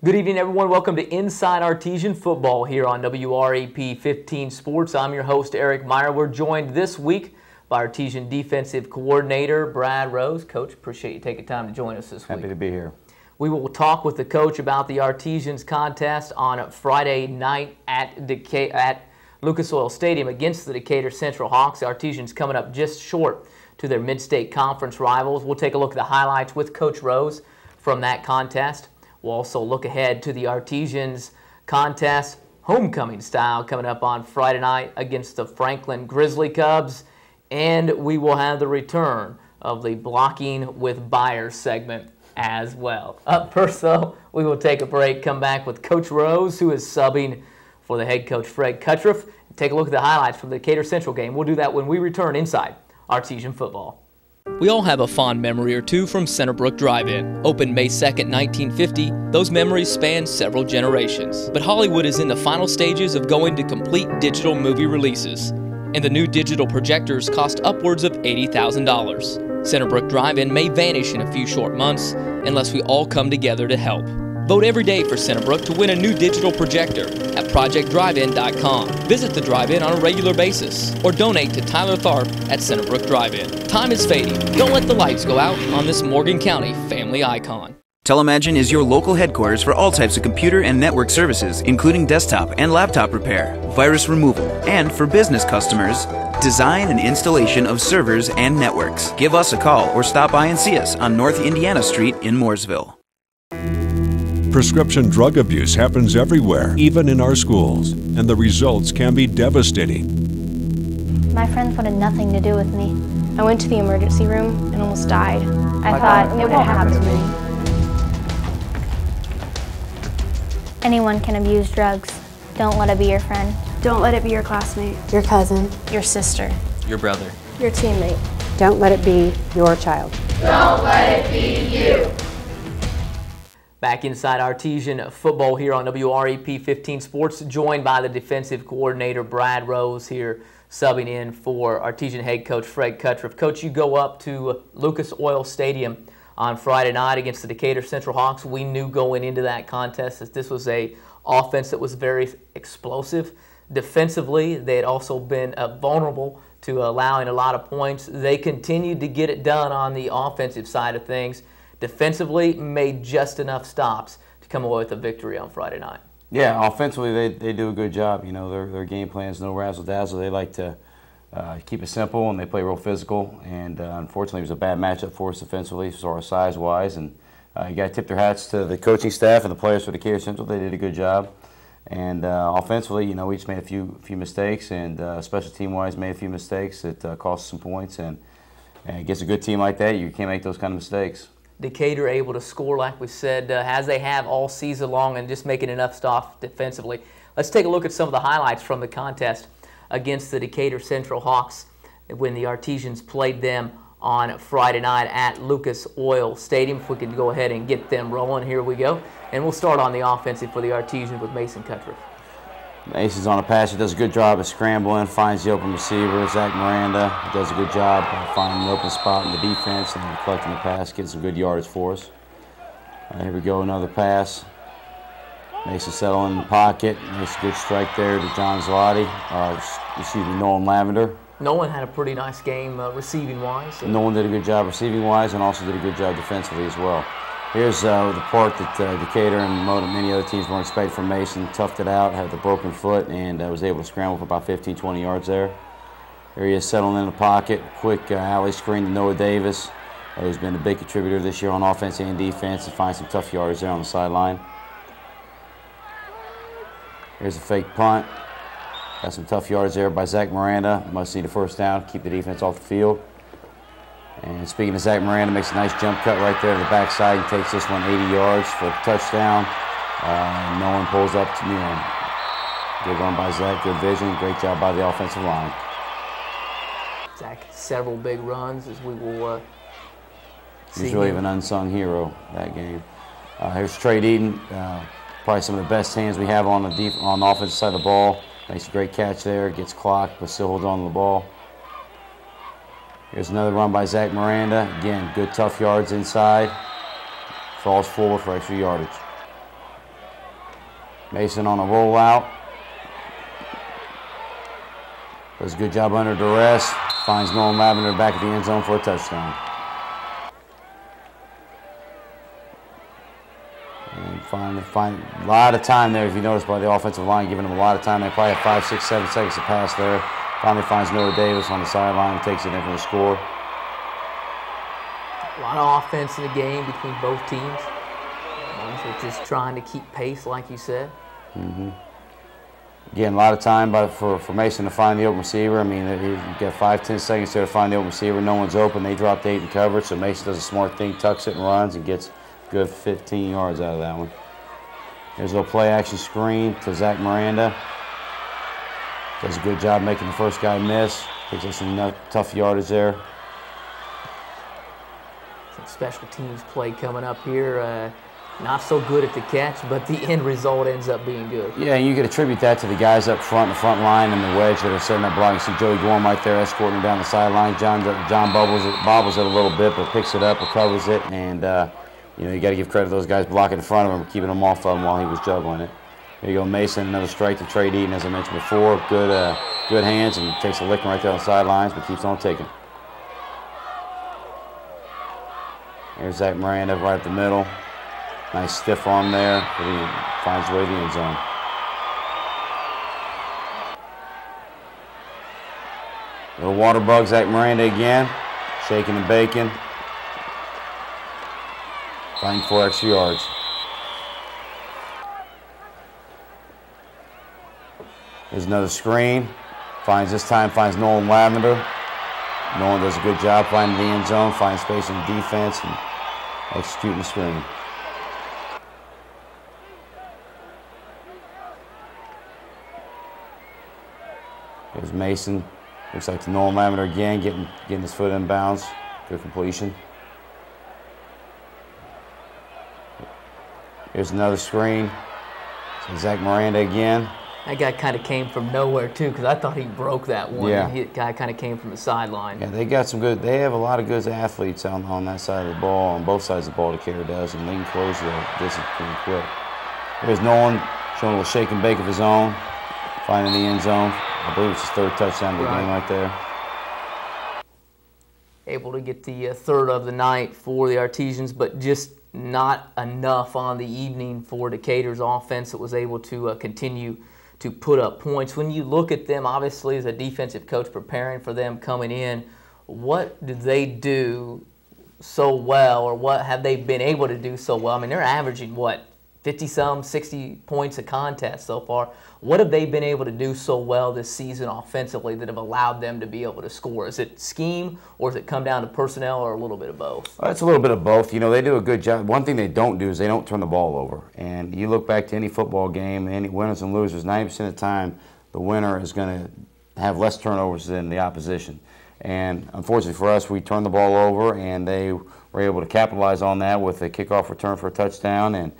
Good evening, everyone. Welcome to Inside Artesian Football here on WRAP 15 Sports. I'm your host, Eric Meyer. We're joined this week by Artesian Defensive Coordinator Brad Rose. Coach, appreciate you taking time to join us this week. Happy to be here. We will talk with the coach about the Artesians contest on Friday night at Lucas Oil Stadium against the Decatur Central Hawks. The Artesians coming up just short to their mid-state conference rivals. We'll take a look at the highlights with Coach Rose from that contest. We'll also look ahead to the Artesians contest, homecoming style, coming up on Friday night against the Franklin Grizzly Cubs. And we will have the return of the Blocking with Byers segment as well. Up first, though, we will take a break, come back with Coach Rose, who is subbing for the head coach, Fred Cuttriff, and take a look at the highlights from the Decatur Central game. We'll do that when we return inside Artesian Football. We all have a fond memory or two from Centerbrook Drive-In. Opened May 2nd, 1950, those memories span several generations. But Hollywood is in the final stages of going to complete digital movie releases, and the new digital projectors cost upwards of $80,000. Centerbrook Drive-In may vanish in a few short months unless we all come together to help. Vote every day for Centerbrook to win a new digital projector at projectdrivein.com. Visit the drive-in on a regular basis or donate to Tyler Tharp at Centerbrook Drive-In. Time is fading. Don't let the lights go out on this Morgan County family icon. Telemagine is your local headquarters for all types of computer and network services, including desktop and laptop repair, virus removal, and for business customers, design and installation of servers and networks. Give us a call or stop by and see us on North Indiana Street in Mooresville. Prescription drug abuse happens everywhere, even in our schools, and the results can be devastating. My friends wanted nothing to do with me. I went to the emergency room and almost died. I thought it won't happen to me. Anyone can abuse drugs. Don't let it be your friend. Don't let it be your classmate. Your cousin. Your sister. Your brother. Your teammate. Don't let it be your child. Don't let it be you. Back inside Artesian Football here on WRAP 15 Sports, joined by the defensive coordinator Brad Rose here, subbing in for Artesian head coach Fred Cuttriff. Coach, you go up to Lucas Oil Stadium on Friday night against the Decatur Central Hawks. We knew going into that contest that this was a offense that was very explosive. Defensively, they had also been vulnerable to allowing a lot of points. They continued to get it done on the offensive side of things. Defensively, made just enough stops to come away with a victory on Friday night. Yeah, offensively they do a good job. You know, their game plan is no razzle-dazzle. They like to keep it simple, and they play real physical. And unfortunately, it was a bad matchup for us defensively, sort of size-wise. And you got to tip their hats to the coaching staff and the players for Decatur Central. They did a good job. And offensively, you know, we just made a few mistakes, and special team-wise made a few mistakes that cost us some points. And against a good team like that, you can't make those kind of mistakes. Decatur able to score, like we said, as they have all season long, and just making enough stops defensively. Let's take a look at some of the highlights from the contest against the Decatur Central Hawks when the Artesians played them on Friday night at Lucas Oil Stadium. If we could go ahead and get them rolling, here we go. And we'll start on the offensive for the Artesians with Mason Cuttriff. Mason's on a pass. He does a good job of scrambling, finds the open receiver, Zach Miranda. He does a good job of finding an open spot in the defense and collecting the pass, getting some good yardage for us. Here we go, another pass. Mason settling in the pocket. Makes a good strike there to John Zloty, Nolan Lavender. Nolan had a pretty nice game receiving-wise. So. Nolan did a good job receiving-wise and also did a good job defensively as well. Here's the part that Decatur and many other teams weren't expecting from Mason. Toughed it out, had the broken foot, and was able to scramble for about 15, 20 yards there. Here he is settling in the pocket. Quick alley screen to Noah Davis, who's been a big contributor this year on offense and defense, and find some tough yards there on the sideline. Here's a fake punt. Got some tough yards there by Zach Miranda. Must need a first down, keep the defense off the field. And speaking of Zach Miranda, makes a nice jump cut right there to the backside and takes this one 80 yards for a touchdown. No one pulls up to him. Good run by Zach, good vision, great job by the offensive line. Zach, several big runs as we will see. He's really an unsung hero that game. Here's Trey Deaton, probably some of the best hands we have on the offensive side of the ball. Makes a great catch there, gets clocked, but still holds on to the ball. Here's another run by Zach Miranda. Again, good tough yards inside. Falls forward for extra yardage. Mason on a rollout. Does a good job under duress. Finds Nolan Lavender back at the end zone for a touchdown. And find a lot of time there, if you notice, by the offensive line, giving them a lot of time. They probably have 5, 6, 7 seconds to pass there. Finally finds Noah Davis on the sideline and takes it in for the score. A lot of offense in the game between both teams. They're just trying to keep pace, like you said. Again, a lot of time for Mason to find the open receiver. I mean, you've got 5, 10 seconds there to find the open receiver. No one's open. They drop the 8 in coverage, so Mason does a smart thing, tucks it and runs and gets good 15 yards out of that one. There's a little play-action screen to Zach Miranda. Does a good job making the first guy miss. Picks up some tough yardage there. Some special teams play coming up here. Not so good at the catch, but the end result ends up being good. Yeah, and you can attribute that to the guys up front, the front line, and the wedge that are setting up blocking. You see Joey Gorham right there escorting him down the sideline. John bobbles it a little bit, but picks it up, recovers it, and you know, you got to give credit to those guys blocking in front of him, keeping him off of him while he was juggling it. There you go, Mason, another strike to Trey Deaton, as I mentioned before. Good hands, and takes a licking right there on the sidelines, but keeps on taking. There's Zach Miranda right up the middle. Nice stiff arm there, but he finds his way to the end zone. Little water bug, Zach Miranda again, shaking and baking. Finding 4 extra yards. There's another screen. This time finds Nolan Lavender. Nolan does a good job finding the end zone, finds space in the defense, and executing the screen. There's Mason. Looks like to Nolan Lavender again, getting his foot in bounds. Good completion. Here's another screen. So Zach Miranda again. That guy kind of came from nowhere too, because I thought he broke that one. Yeah. The guy kind of came from the sideline. Yeah, they got some good. They have a lot of good athletes on that side of the ball, on both sides of the ball. Decatur does, and they can close the distance pretty quick. There's Nolan showing a little shake and bake of his own, finding the end zone. I believe it's his 3rd touchdown of the game right there. Able to get the 3rd of the night for the Artesians, but just not enough on the evening for Decatur's offense that was able to continue to put up points. When you look at them, obviously as a defensive coach preparing for them coming in, what do they do so well, or what have they been able to do so well? I mean, they're averaging, what, 50-some, 60 points a contest so far. What have they been able to do so well this season offensively that have allowed them to be able to score? Is it scheme, or does it come down to personnel, or a little bit of both? It's a little bit of both. You know, they do a good job. One thing they don't do is they don't turn the ball over. And you look back to any football game, any winners and losers, 90% of the time, the winner is going to have less turnovers than the opposition. And unfortunately for us, we turned the ball over, and they were able to capitalize on that with a kickoff return for a touchdown. And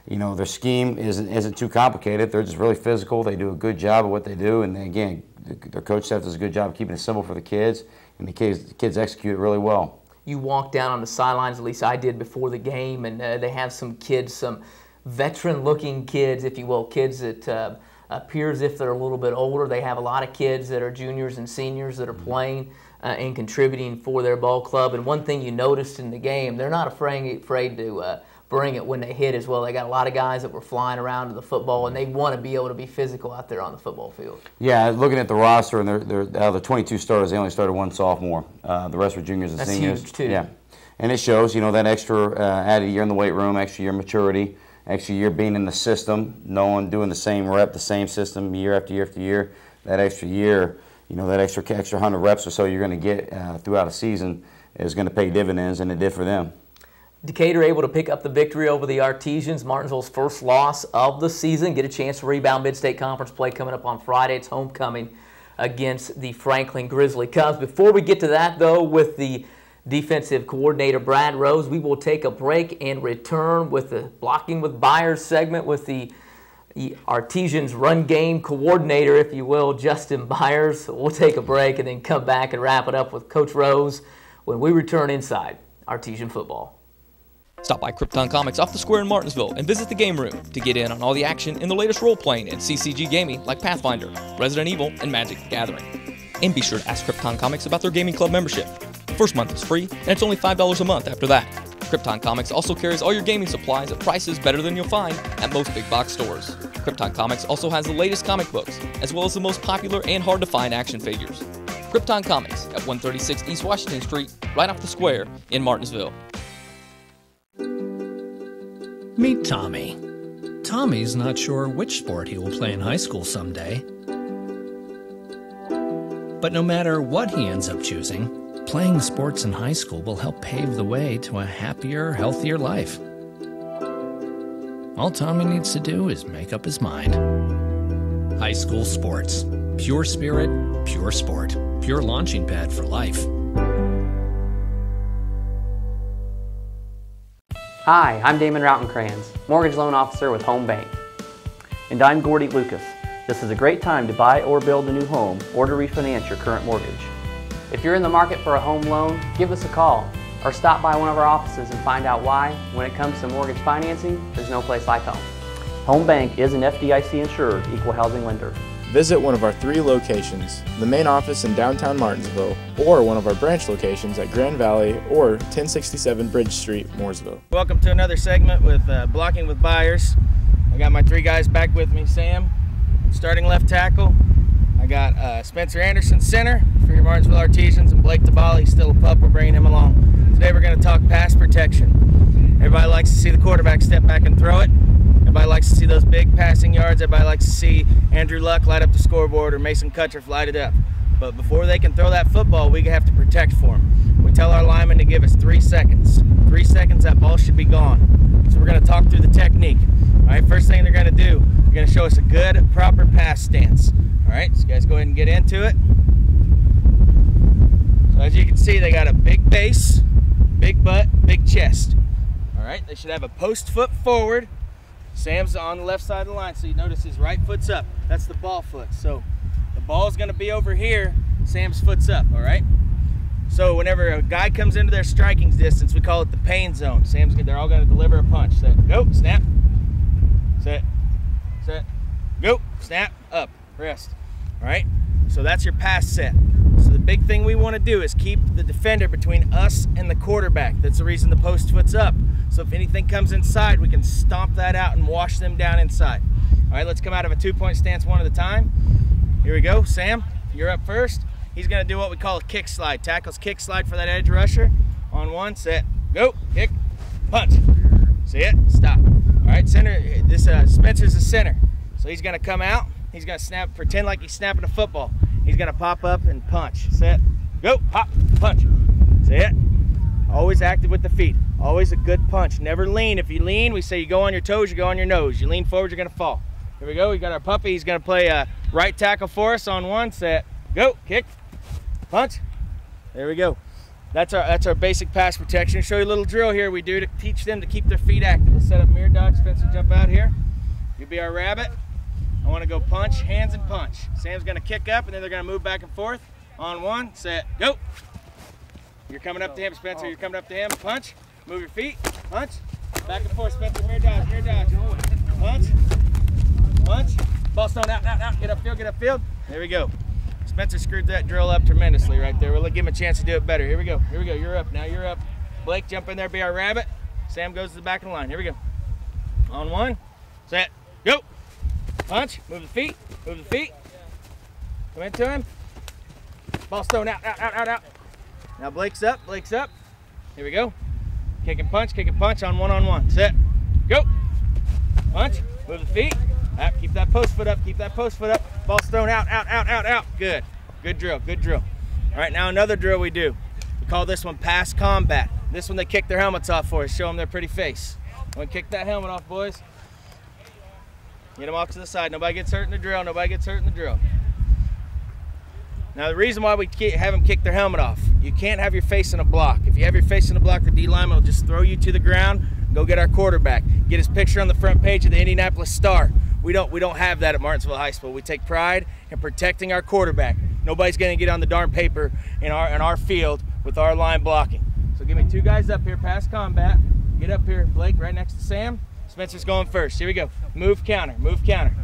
you know, their scheme isn't too complicated. They're just really physical. They do a good job of what they do, and again, their coach staff does a good job of keeping it simple for the kids, and the kids execute it really well. You walk down on the sidelines, at least I did before the game, and they have some kids, some veteran-looking kids, if you will, kids that appear as if they're a little bit older. They have a lot of kids that are juniors and seniors that are playing and contributing for their ball club. And one thing you noticed in the game, they're not afraid to bring it when they hit as well. They got a lot of guys that were flying around to the football, and they want to be able to be physical out there on the football field. Yeah, looking at the roster, and out of the 22 starters, they only started 1 sophomore. The rest were juniors and seniors. That's huge, too. Yeah, and it shows, you know, that extra added year in the weight room, extra year maturity, extra year being in the system, knowing, doing the same rep, the same system year after year after year. That extra year, you know, that extra 100 reps or so you're going to get throughout a season is going to pay dividends, and it did for them. Decatur able to pick up the victory over the Artesians, Martinsville's first loss of the season. Get a chance to rebound Mid-State Conference play coming up on Friday. It's homecoming against the Franklin Grizzly Cubs. Before we get to that, though, with the defensive coordinator, Brad Rose, we will take a break and return with the Blocking with Byers segment with the Artesians run game coordinator, if you will, Justin Byers. We'll take a break and then come back and wrap it up with Coach Rose when we return inside Artesian football. Stop by Krypton Comics off the square in Martinsville and visit the game room to get in on all the action in the latest role-playing and CCG gaming like Pathfinder, Resident Evil, and Magic the Gathering. And be sure to ask Krypton Comics about their gaming club membership. First month is free, and it's only $5 a month after that. Krypton Comics also carries all your gaming supplies at prices better than you'll find at most big box stores. Krypton Comics also has the latest comic books, as well as the most popular and hard-to-find action figures. Krypton Comics at 136 East Washington Street, right off the square in Martinsville. Meet Tommy. Tommy's not sure which sport he will play in high school someday. But no matter what he ends up choosing, playing sports in high school will help pave the way to a happier, healthier life. All Tommy needs to do is make up his mind. High school sports. Pure spirit, pure sport. Pure launching pad for life. Hi, I'm Damon Routenkranz, mortgage loan officer with Home Bank. And I'm Gordy Lucas. This is a great time to buy or build a new home or to refinance your current mortgage. If you're in the market for a home loan, give us a call or stop by one of our offices and find out why, when it comes to mortgage financing, there's no place like home. Home Bank is an FDIC insured equal housing lender. Visit one of our 3 locations, the main office in downtown Martinsville, or one of our branch locations at Grand Valley or 1067 Bridge Street, Mooresville. Welcome to another segment with Blocking with Byers. I got my 3 guys back with me. Sam, starting left tackle. I got Spencer Anderson, center for your Martinsville Artesians, and Blake DeBali, he's still a pup, we're bringing him along. Today we're going to talk pass protection. Everybody likes to see the quarterback step back and throw it. Everybody likes to see those big passing yards. Everybody likes to see Andrew Luck light up the scoreboard or Mason Cuttriff light it up. But before they can throw that football, we have to protect for them. We tell our linemen to give us 3 seconds. 3 seconds, that ball should be gone. So we're going to talk through the technique. All right, first thing they're going to do, they're going to show us a good, proper pass stance. All right, so you guys go ahead and get into it. So as you can see, they got a big base, big butt, big chest. All right, they should have a post foot forward. Sam's on the left side of the line, so you notice his right foot's up. That's the ball foot. So the ball's going to be over here, Sam's foot's up, all right? So whenever a guy comes into their striking distance, we call it the pain zone. They're all going to deliver a punch. Set, go, snap, set, go, snap, up, rest, all right? So that's your pass set. So the big thing we want to do is keep the defender between us and the quarterback. That's the reason the post foot's up. So if anything comes inside, we can stomp that out and wash them down inside. All right, let's come out of a 2-point stance one at a time. Here we go. Sam, you're up first. He's going to do what we call a kick slide. Tackles kick slide for that edge rusher. On 1, set, go, kick, punch. See it? Stop. All right, center. This Spencer's the center. So he's going to come out. He's going to snap, pretend like he's snapping a football. He's going to pop up and punch. Set, go, hop, punch. See it? Always active with the feet. Always a good punch. Never lean. If you lean, we say you go on your toes, you go on your nose. You lean forward, you're going to fall. Here we go. We got our puppy. He's going to play right tackle for us on 1, set, go, kick, punch. There we go. That's our basic pass protection. Show you a little drill here we do to teach them to keep their feet active. Let's set up mirror dodge. Spencer, jump out here. You be our rabbit. I want to go punch, hands and punch. Sam's going to kick up, and then they're going to move back and forth. On 1, set, go. You're coming up to him, Spencer. You're coming up to him. Punch. Move your feet. Punch. Back and forth, Spencer. Mirror dodge. Mirror dodge. Punch. Punch. Ball stone out, out, out. Get upfield, get upfield. There we go. Spencer screwed that drill up tremendously right there. We'll give him a chance to do it better. Here we go. Here we go. You're up. Now you're up. Blake, jump in there. Be our rabbit. Sam goes to the back of the line. Here we go. On 1. Set. Go. Punch. Move the feet. Move the feet. Come into him. Ball stone out, out, out, out, out. Now Blake's up. Blake's up. Here we go. Kick and punch on 1-on-1. Set. Go. Punch. Move the feet. Keep that post foot up. Keep that post foot up. Ball's thrown out, out, out, out, out. Good. Good drill. Good drill. All right, now another drill we do. We call this one pass combat. This one they kick their helmets off for us. Show them their pretty face. When we kick that helmet off, boys. Get them off to the side. Nobody gets hurt in the drill. Nobody gets hurt in the drill. Now the reason why we have them kick their helmet off, you can't have your face in a block. If you have your face in a block, the D lineman will just throw you to the ground, go get our quarterback, get his picture on the front page of the Indianapolis Star. We don't have that at Martinsville High School. We take pride in protecting our quarterback. Nobody's gonna get on the darn paper in our field with our line blocking. So give me 2 guys up here, pass combat. Get up here, Blake, right next to Sam. Spencer's going first. Here we go. Move, counter, move, counter.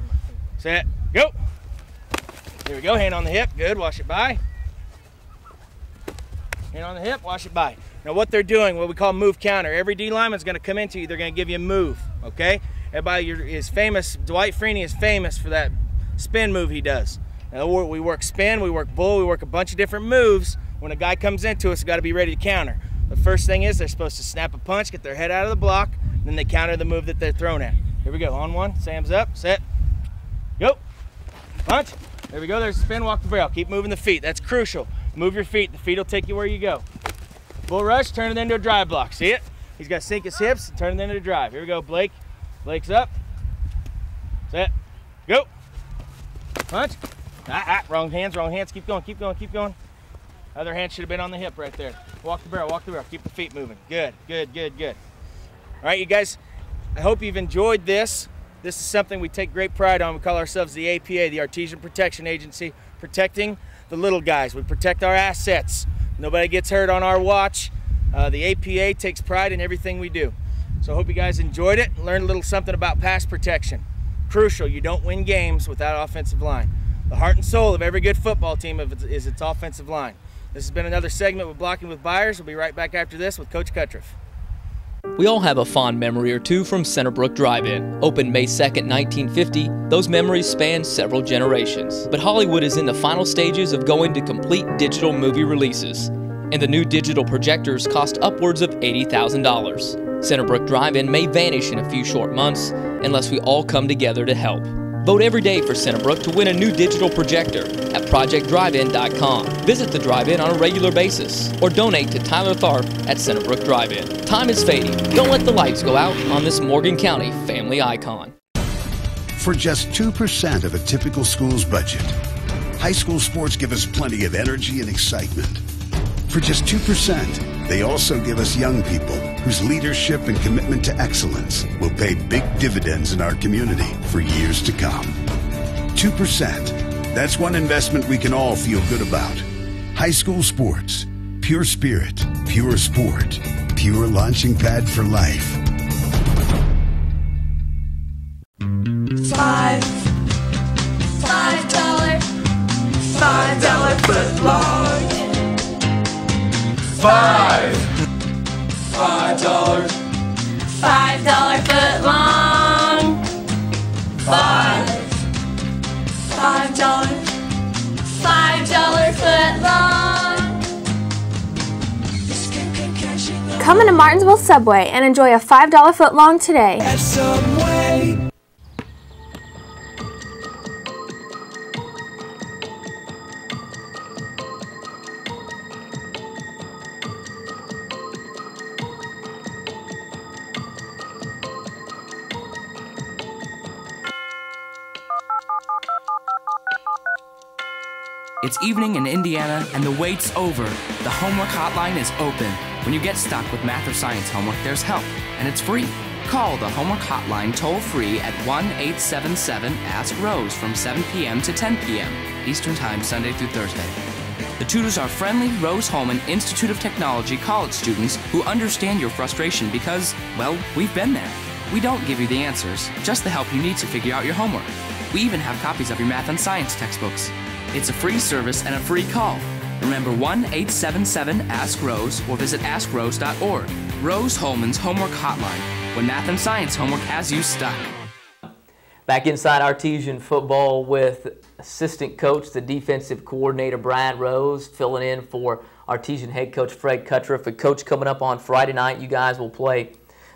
Set, go. Here we go, hand on the hip. Good, wash it by. Hand on the hip, wash it by. Now what they're doing, what we call move counter, every D lineman's going to come into you, they're going to give you a move, okay? Everybody is famous, Dwight Freeney is famous for that spin move he does. Now we work spin, we work bull, we work a bunch of different moves. When a guy comes into us, we've got to be ready to counter. The first thing is they're supposed to snap a punch, get their head out of the block, then they counter the move that they're thrown at. Here we go, on one, Sam's up, set, go, punch. There we go, there's a spin, walk the barrel. Keep moving the feet, that's crucial. Move your feet, the feet will take you where you go. Bull rush, turn it into a drive block, see it? He's got to sink his hips and turn it into a drive. Here we go, Blake. Blake's up, set, go, punch. Wrong hands, keep going, keep going, keep going. Other hand should have been on the hip right there. Walk the barrel, keep the feet moving. Good, good, good, good. All right, you guys, I hope you've enjoyed this. This is something we take great pride on. We call ourselves the APA, the Artesian Protection Agency, protecting the little guys. We protect our assets. Nobody gets hurt on our watch. The APA takes pride in everything we do. So I hope you guys enjoyed it and learned a little something about pass protection. Crucial, you don't win games without offensive line. The heart and soul of every good football team is its offensive line. This has been another segment with Blocking with Byers. We'll be right back after this with Coach Cuttriff. We all have a fond memory or two from Centerbrook Drive-In. Opened May 2nd, 1950, those memories span several generations. But Hollywood is in the final stages of going to complete digital movie releases, and the new digital projectors cost upwards of $80,000. Centerbrook Drive-In may vanish in a few short months unless we all come together to help. Vote every day for Centerbrook to win a new digital projector at projectdrivein.com. Visit the drive-in on a regular basis or donate to Tyler Tharp at Centerbrook Drive-In. Time is fading. Don't let the lights go out on this Morgan County family icon. For just 2% of a typical school's budget, high school sports give us plenty of energy and excitement. For just 2%, they also give us young people whose leadership and commitment to excellence will pay big dividends in our community for years to come. 2%. That's one investment we can all feel good about. High school sports. Pure spirit, pure sport, pure launching pad for life. $5 foot long. $5 foot long. $5 foot long. Come into Martinsville Subway and enjoy a $5 foot long today. At Subway. It's evening in Indiana and the wait's over. The homework hotline is open. When you get stuck with math or science homework, there's help, and it's free. Call the homework hotline toll-free at 1-877-ASK-ROSE from 7 p.m. to 10 p.m. Eastern Time, Sunday through Thursday. The tutors are friendly Rose-Hulman Institute of Technology college students who understand your frustration because, well, we've been there. We don't give you the answers, just the help you need to figure out your homework. We even have copies of your math and science textbooks. It's a free service and a free call. Remember 1-877-ASK-ROSE or visit askrose.org. Rose-Hulman's Homework Hotline, when math and science homework has you stuck. Back inside Artesian football with assistant coach, the defensive coordinator, Brad Rose, filling in for Artesian head coach Fred Cuttriff. A coach, coming up on Friday night, you guys will play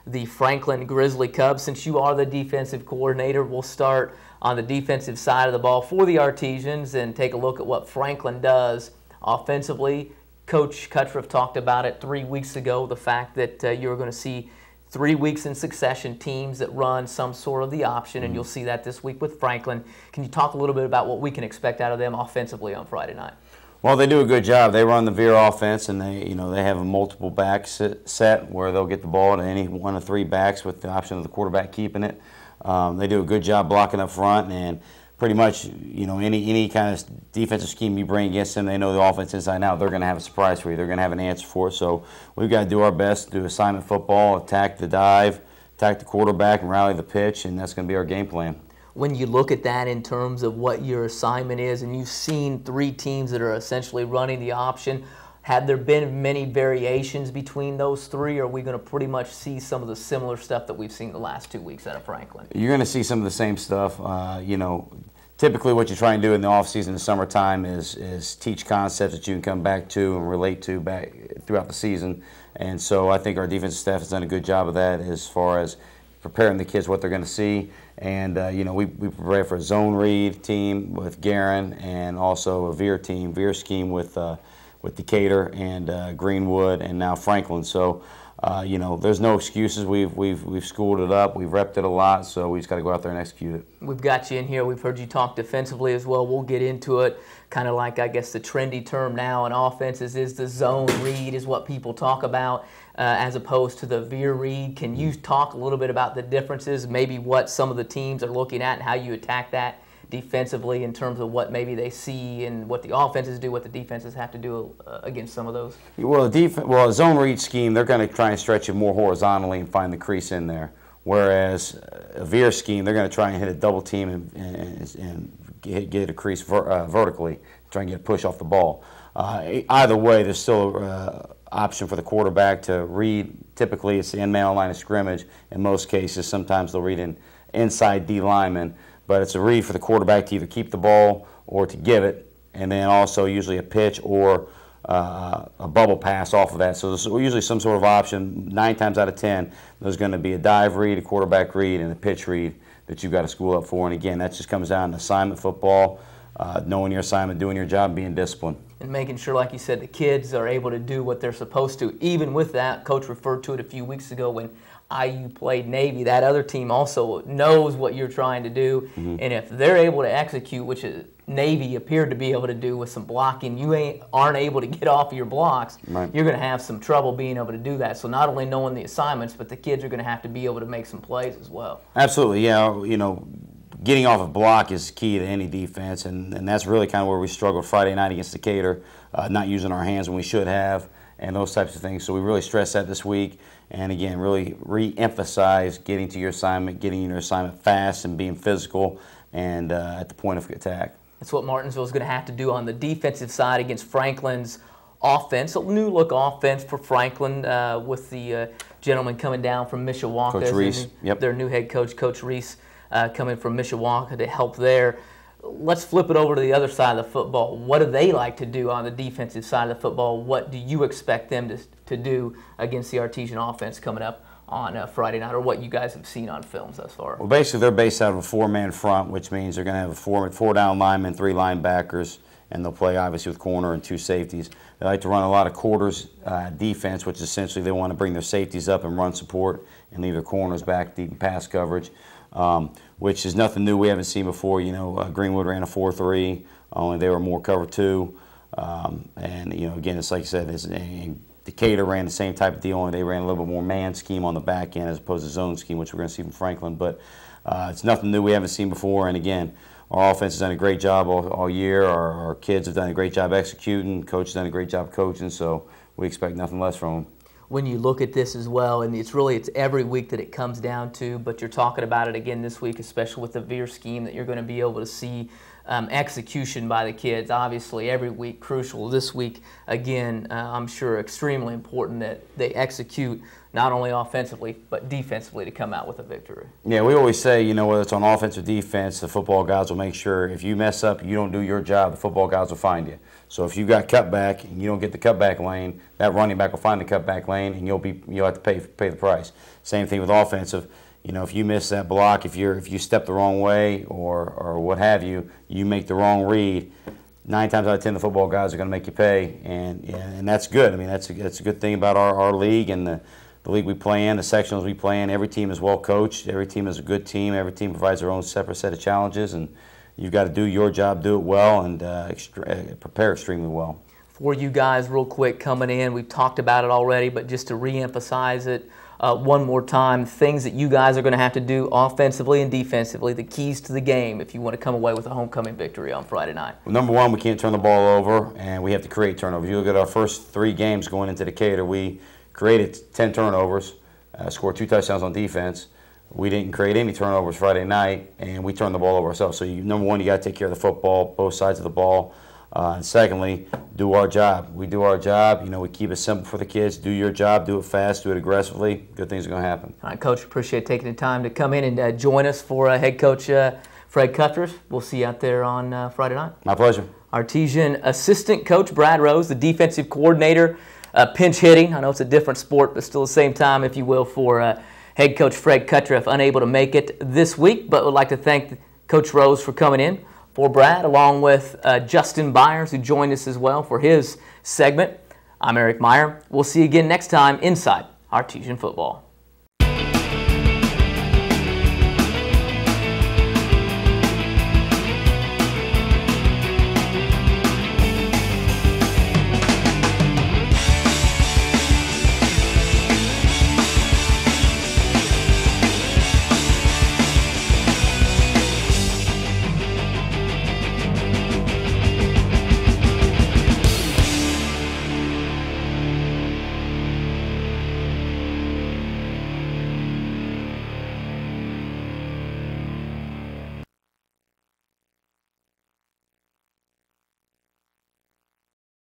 the Franklin Grizzly Cubs. Since you are the defensive coordinator, we'll start on the defensive side of the ball for the Artesians and take a look at what Franklin does offensively. Coach Cuttriff talked about it 3 weeks ago, the fact that you're going to see 3 weeks in succession teams that run some sort of the option, and you'll see that this week with Franklin. Can you talk a little bit about what we can expect out of them offensively on Friday night? Well, they do a good job. They run the veer offense, and they have a multiple back set where they'll get the ball to any one of three backs with the option of the quarterback keeping it. They do a good job blocking up front, and pretty much, you know, any kind of defensive scheme you bring against them, they know the offense inside and out. They're going to have a surprise for you. They're going to have an answer for it. So we've got to do our best, do assignment football, attack the dive, attack the quarterback, and rally the pitch, and that's going to be our game plan. When you look at that in terms of what your assignment is, and you've seen 3 teams that are essentially running the option, have there been many variations between those 3, or are we going to pretty much see some of the similar stuff that we've seen the last 2 weeks out of Franklin? You're going to see some of the same stuff. You know, typically what you try and do in the off-season, the summertime, is teach concepts that you can come back to and relate to back throughout the season. And so I think our defensive staff has done a good job of that as far as preparing the kids what they're going to see. And, you know, we prepare for a zone read team with Guerin and also a veer team, veer scheme with Decatur and Greenwood and now Franklin. So, you know, there's no excuses. We've schooled it up. We've repped it a lot. So we just got to go out there and execute it. We've got you in here. We've heard you talk defensively as well. We'll get into it. Kind of like, I guess, the trendy term now in offenses is the zone read is what people talk about as opposed to the veer read. Can you talk a little bit about the differences, maybe what some of the teams are looking at and how you attack that defensively in terms of what maybe they see and what the offenses do, what the defenses have to do against some of those? Well, a zone read scheme, they're going to try and stretch it more horizontally and find the crease in there. Whereas a veer scheme, they're going to try and hit a double team and get a crease vertically, try and get a push off the ball. Either way, there's still an option for the quarterback to read. Typically, it's the end man on line of scrimmage. In most cases, sometimes they'll read an inside D lineman. But it's a read for the quarterback to either keep the ball or to give it, and then also usually a pitch or a bubble pass off of that. So there's usually some sort of option. 9 times out of 10, there's going to be a dive read, a quarterback read, and a pitch read that you've got to school up for. And again, that just comes down to assignment football, knowing your assignment, doing your job, being disciplined. And making sure, like you said, the kids are able to do what they're supposed to. Even with that, Coach referred to it a few weeks ago when IU played Navy. That other team also knows what you're trying to do. Mm-hmm. And if they're able to execute, which Navy appeared to be able to do with some blocking, you aren't able to get off of your blocks, right, you're going to have some trouble being able to do that. So not only knowing the assignments, but the kids are going to have to be able to make some plays as well. Absolutely, yeah. You know, getting off a block is key to any defense, and that's really kind of where we struggled Friday night against Decatur, not using our hands when we should have, and those types of things. So we really stressed that this week. And again, really re-emphasize getting to your assignment, getting your assignment fast and being physical and at the point of attack. That's what Martinsville is going to have to do on the defensive side against Franklin's offense. A new look offense for Franklin with the gentleman coming down from Mishawaka. Coach Reese. Yep. Their new head coach, Coach Reese, coming from Mishawaka to help there. Let's flip it over to the other side of the football. What do they like to do on the defensive side of the football? What do you expect them to do against the Artesian offense coming up on Friday night, or what you guys have seen on films thus far? Well, basically they're based out of a 4-man front, which means they're going to have a four down linemen, 3 linebackers, and they'll play obviously with corner and 2 safeties. They like to run a lot of quarters defense, which essentially they want to bring their safeties up and run support and leave their corners back deep in pass coverage. Which is nothing new we haven't seen before. You know, Greenwood ran a 4-3, only they were more cover 2. And, you know, again, it's like I said, Decatur ran the same type of deal, only they ran a little bit more man scheme on the back end as opposed to zone scheme, which we're going to see from Franklin. But it's nothing new we haven't seen before. And, again, our offense has done a great job all year. Our kids have done a great job executing. Coach has done a great job coaching, so we expect nothing less from them. When you look at this as well, and it's every week that it comes down to, but you're talking about it again this week, especially with the veer scheme, that you're going to be able to see execution by the kids. Obviously, every week crucial. This week, again, I'm sure extremely important that they execute not only offensively but defensively to come out with a victory. Yeah, we always say, you know, whether it's on offense or defense, the football guys will make sure if you mess up, you don't do your job, the football guys will find you. So if you've got cutback and you don't get the cutback lane, that running back will find the cutback lane, and you'll have to pay the price. Same thing with offensive. You know, if you miss that block, if you step the wrong way or what have you, you make the wrong read, 9 times out of 10 the football guys are going to make you pay, and that's good. I mean, that's a good thing about our league and the league we play in, the sectionals we play in. Every team is well coached. Every team is a good team. Every team provides their own separate set of challenges, and you've got to do your job, do it well, and prepare extremely well. For you guys, real quick, coming in, we've talked about it already, but just to re-emphasize it, one more time, things that you guys are going to have to do offensively and defensively, the keys to the game if you want to come away with a homecoming victory on Friday night. Well, number one, we can't turn the ball over, and we have to create turnovers. You look at our first 3 games going into Decatur, we created 10 turnovers, scored 2 touchdowns on defense. We didn't create any turnovers Friday night, and we turned the ball over ourselves. So, number one, you got to take care of the football, both sides of the ball. And secondly, do our job. We do our job. You know, we keep it simple for the kids. Do your job. Do it fast. Do it aggressively. Good things are going to happen. All right, Coach, appreciate taking the time to come in and join us for head coach Fred Cuttress. We'll see you out there on Friday night. My pleasure. Artesian assistant coach Brad Rose, the defensive coordinator, pinch hitting. I know it's a different sport, but still the same time, if you will, for head coach Fred Cuttress, unable to make it this week, but would like to thank Coach Rose for coming in. For Brad, along with Justin Byers, who joined us as well for his segment. I'm Eric Meyer. We'll see you again next time inside Artesian Football.